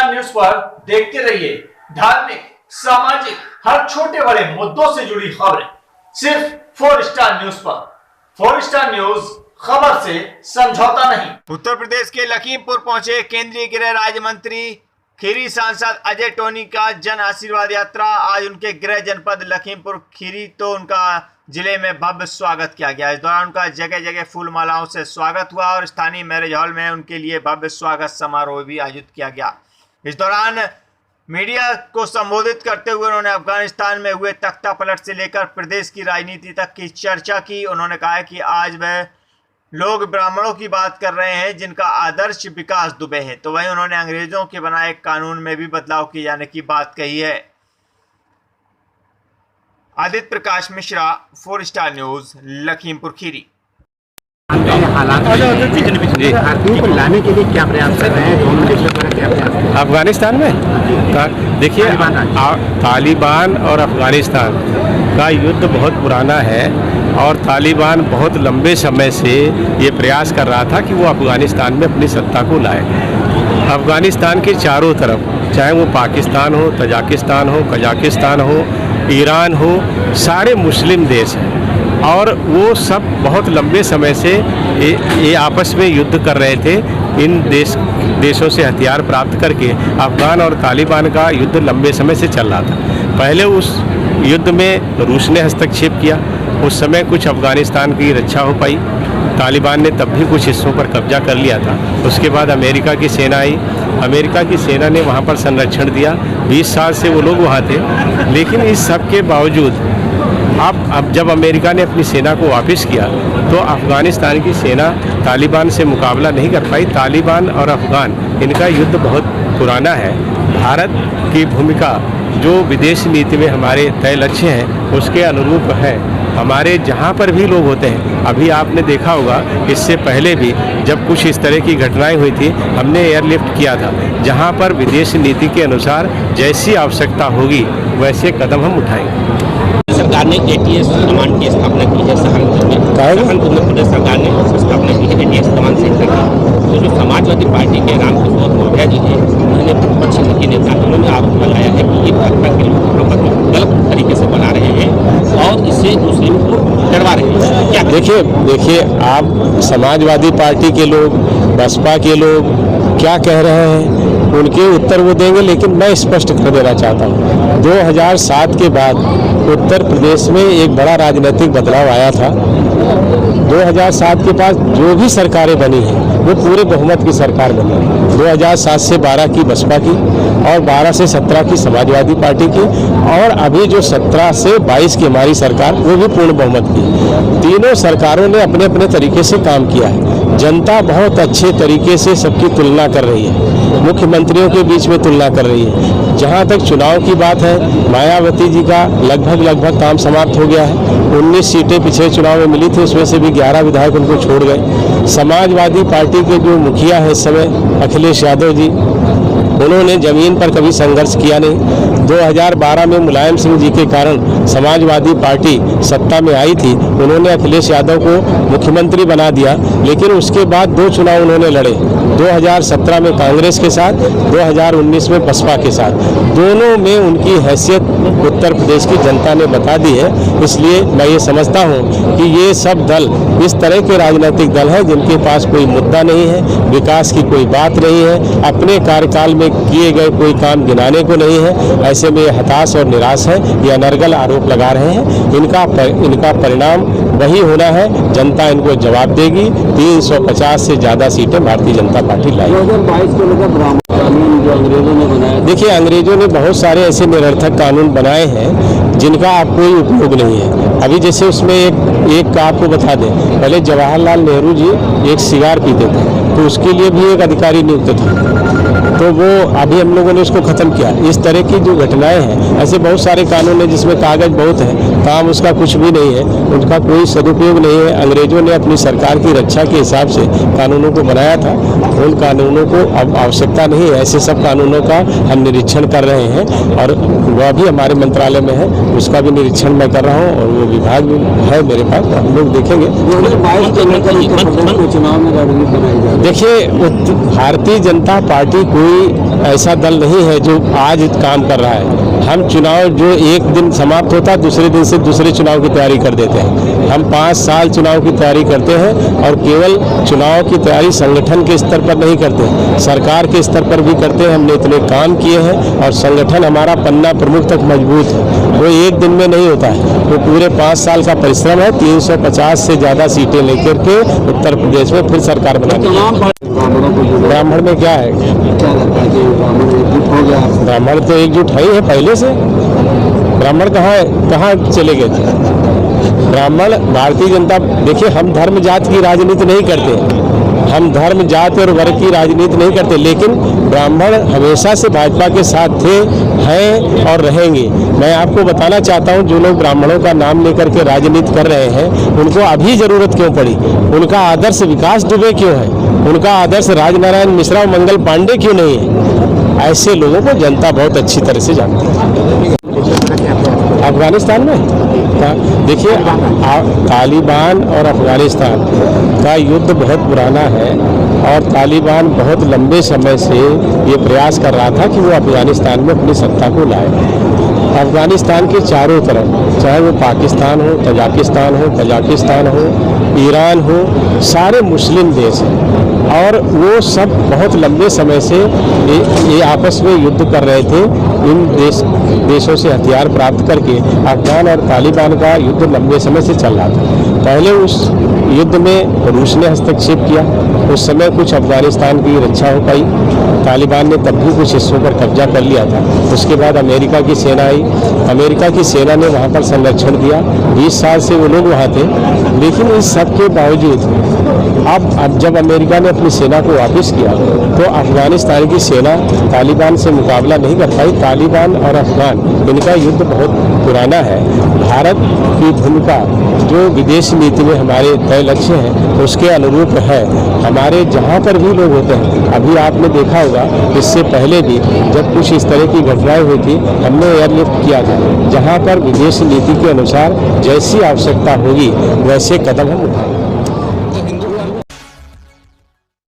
Star news पर देखते रहिए धार्मिक, सामाजिक, हर छोटे बड़े मुद्दों से जुड़ी खबरें सिर्फ 4 स्टार न्यूज पर। 4 स्टार न्यूज, खबर से समझौता नहीं। उत्तर प्रदेश के लखीमपुर पहुंचे केंद्रीय गृह राज्य मंत्री खीरी सांसद अजय टोनी का जन आशीर्वाद यात्रा। आज उनके गृह जनपद लखीमपुर खीरी तो उनका जिले में भव्य स्वागत किया गया। इस दौरान उनका जगह जगह फूल मालाओं से स्वागत हुआ और स्थानीय मैरिज हॉल में उनके लिए भव्य स्वागत समारोह भी आयोजित किया गया। इस दौरान मीडिया को संबोधित करते हुए उन्होंने अफगानिस्तान में हुए तख्ता पलट से लेकर प्रदेश की राजनीति तक की चर्चा की। उन्होंने कहा कि आज वह लोग ब्राह्मणों की बात कर रहे हैं जिनका आदर्श विकास दुबे है, तो वहीं उन्होंने अंग्रेजों के बनाए कानून में भी बदलाव किए जाने की बात कही है। Aditya Prakash Mishra, 4 star news, Lakhimpur Kheri. को लाने के लिए क्या प्रयास कर रहे हैं दोनों देशों द्वारा, क्या प्रयास अफगानिस्तान में? देखिए, तालिबान और अफगानिस्तान का युद्ध बहुत पुराना है और तालिबान बहुत लंबे समय से ये प्रयास कर रहा था कि वो अफगानिस्तान में अपनी सत्ता को लाए। अफगानिस्तान के चारों तरफ, चाहे वो पाकिस्तान हो, तजाकिस्तान हो, कजाकिस्तान हो, ईरान हो, सारे मुस्लिम देश हैं और वो सब बहुत लंबे समय से ये आपस में युद्ध कर रहे थे। इन देशों से हथियार प्राप्त करके अफगान और तालिबान का युद्ध लंबे समय से चल रहा था। पहले उस युद्ध में रूस ने हस्तक्षेप किया, उस समय कुछ अफगानिस्तान की रक्षा हो पाई। तालिबान ने तब भी कुछ हिस्सों पर कब्जा कर लिया था। उसके बाद अमेरिका की सेना आई, अमेरिका की सेना ने वहाँ पर संरक्षण दिया। 20 साल से वो लोग वहाँ थे, लेकिन इस सब के बावजूद अब जब अमेरिका ने अपनी सेना को वापस किया तो अफ़गानिस्तान की सेना तालिबान से मुकाबला नहीं कर पाई। तालिबान और अफ़गान, इनका युद्ध बहुत पुराना है। भारत की भूमिका जो विदेश नीति में हमारे तय लक्ष्य हैं उसके अनुरूप है। हमारे जहाँ पर भी लोग होते हैं, अभी आपने देखा होगा इससे पहले भी जब कुछ इस तरह की घटनाएं हुई थी, हमने एयरलिफ्ट किया था। जहाँ पर विदेश नीति के अनुसार जैसी आवश्यकता होगी वैसे कदम हम उठाएंगे। सरकार ने एटीएस कमांड की स्थापना की है सहारनपुर में प्रदेश सरकार ने स्थापना की है एटीएस कमांड सेंटर की। तो जो समाजवादी पार्टी के रामकिशोर मौर्य जी हैं, उन्होंने प्रतिपक्ष के नेता, उन्होंने आरोप लगाया है कि ये भाजपा के लोग आपस में गलत तरीके से बना रहे हैं और इससे मुस्लिम को डरवा रहे हैं। क्या देखिए, आप समाजवादी पार्टी के लोग, बसपा के लोग क्या कह रहे हैं उनके उत्तर वो देंगे, लेकिन मैं स्पष्ट कर देना चाहता हूँ 2007 के बाद उत्तर प्रदेश में एक बड़ा राजनीतिक बदलाव आया था। 2007 के पास जो भी सरकारें बनी हैं वो पूरे बहुमत की सरकार बनी। 2007 से 12 की बसपा की और 12 से 17 की समाजवादी पार्टी की और अभी जो 17 से 22 की हमारी सरकार, वो भी पूर्ण बहुमत की। तीनों सरकारों ने अपने अपने तरीके से काम किया है। जनता बहुत अच्छे तरीके से सबकी तुलना कर रही है, मुख्यमंत्रियों के बीच में तुलना कर रही है। जहाँ तक चुनाव की बात है, मायावती जी का लगभग काम समाप्त हो गया है। 19 सीटें पिछले चुनाव में मिली थी, उसमें से भी 11 विधायक उनको छोड़ गए। समाजवादी पार्टी के जो मुखिया है इस समय अखिलेश यादव जी, उन्होंने जमीन पर कभी संघर्ष किया नहीं। 2012 में मुलायम सिंह जी के कारण समाजवादी पार्टी सत्ता में आई थी, उन्होंने अखिलेश यादव को मुख्यमंत्री बना दिया, लेकिन उसके बाद 2 चुनाव उन्होंने लड़े, 2017 में कांग्रेस के साथ, 2019 में बसपा के साथ। दोनों में उनकी हैसियत उत्तर प्रदेश की जनता ने बता दी है। इसलिए मैं ये समझता हूँ कि ये सब दल इस तरह के राजनीतिक दल हैं जिनके पास कोई मुद्दा नहीं है, विकास की कोई बात नहीं है, अपने कार्यकाल में किए गए कोई काम गिनाने को नहीं है। ऐसे में हताश और निराश है, ये अनर्गल आरोप लगा रहे हैं। इनका परिणाम वही होना है, जनता इनको जवाब देगी। 350 से ज़्यादा सीटें भारतीय जनता पार्टी लाई। 2022 के मतलब कानून जो अंग्रेजों ने बनाया, देखिए, अंग्रेजों ने बहुत सारे ऐसे निरर्थक कानून बनाए हैं जिनका आप कोई उपयोग नहीं है। अभी जैसे उसमें एक आपको बता दें, पहले जवाहरलाल नेहरू जी एक सिगार पीते थे तो उसके लिए भी एक अधिकारी नियुक्त था, तो वो अभी हम लोगों ने उसको ख़त्म किया। इस तरह की जो घटनाएं हैं, ऐसे बहुत सारे कानून हैं जिसमें कागज़ बहुत है, काम उसका कुछ भी नहीं है, उनका कोई सदुपयोग नहीं है। अंग्रेजों ने अपनी सरकार की रक्षा के हिसाब से कानूनों को बनाया था, उन कानूनों को अब आवश्यकता नहीं है। ऐसे सब कानूनों का हम निरीक्षण कर रहे हैं और वह भी हमारे मंत्रालय में है, उसका भी निरीक्षण मैं कर रहा हूँ और वो विभाग भी है मेरे पास, तो हम लोग देखेंगे। 2022 के चुनाव में रणनीति बनाई जाए। देखिए, भारतीय जनता पार्टी कोई कोई ऐसा दल नहीं है जो आज काम कर रहा है। हम चुनाव जो एक दिन समाप्त होता है दूसरे दिन से दूसरे चुनाव की तैयारी कर देते हैं। हम 5 साल चुनाव की तैयारी करते हैं और केवल चुनाव की तैयारी संगठन के स्तर पर नहीं करते, सरकार के स्तर पर भी करते हैं। हमने इतने काम किए हैं और संगठन हमारा पन्ना प्रमुख तक मजबूत है, वो एक दिन में नहीं होता है। वो पूरे 5 साल का परिश्रम है। 350 से ज़्यादा सीटें लेकर के उत्तर प्रदेश में फिर सरकार बनानी है। ब्राह्मण में क्या है? ब्राह्मण तो एकजुट है ही है पहले से। ब्राह्मण कहाँ चले गए थे? ब्राह्मण भारतीय जनता, देखिए हम धर्म जात की राजनीति नहीं करते, हम धर्म जात और वर्ग की राजनीति नहीं करते, लेकिन ब्राह्मण हमेशा से भाजपा के साथ थे, हैं और रहेंगे। मैं आपको बताना चाहता हूं, जो लोग ब्राह्मणों का नाम लेकर के राजनीति कर रहे हैं उनको अभी जरूरत क्यों पड़ी? उनका आदर्श विकास दुबे क्यों है? उनका आदर्श राजनारायण मिश्रा और मंगल पांडे क्यों नहीं है? ऐसे लोगों को जनता बहुत अच्छी तरह से जानती है। अफगानिस्तान में देखिए, तालिबान और अफगानिस्तान का युद्ध बहुत पुराना है और तालिबान बहुत लंबे समय से ये प्रयास कर रहा था कि वो अफगानिस्तान में अपनी सत्ता को लाए। अफगानिस्तान के चारों तरफ, चाहे वो पाकिस्तान हो, तजाकिस्तान हो, ईरान हो, सारे मुस्लिम देश हैं और वो सब बहुत लंबे समय से ये आपस में युद्ध कर रहे थे। इन देशों से हथियार प्राप्त करके अफगान और तालिबान का युद्ध लंबे समय से चल रहा था। पहले उस युद्ध में रूस ने हस्तक्षेप किया, उस समय कुछ अफगानिस्तान की रक्षा हो पाई। तालिबान ने तब भी कुछ हिस्सों पर कब्जा कर लिया था। उसके बाद अमेरिका की सेना आई, अमेरिका की सेना ने वहाँ पर संरक्षण दिया। 20 साल से वो लोग वहाँ थे, लेकिन इस सब के बावजूद अब जब अमेरिका ने अपनी सेना को वापस किया तो अफगानिस्तान की सेना तालिबान से मुकाबला नहीं कर पाई। तालिबान और अफगान, इनका युद्ध बहुत पुराना है। भारत की भूमिका जो विदेश नीति में हमारे तय लक्ष्य हैं उसके अनुरूप है। हमारे जहाँ पर भी लोग होते हैं, अभी आपने देखा होगा इससे पहले भी जब कुछ इस तरह की घटनाएं हुई थी, हमने एयरलिफ्ट किया था। जहाँ पर विदेश नीति के अनुसार जैसी आवश्यकता होगी वैसे कदम हम उठाएंगे।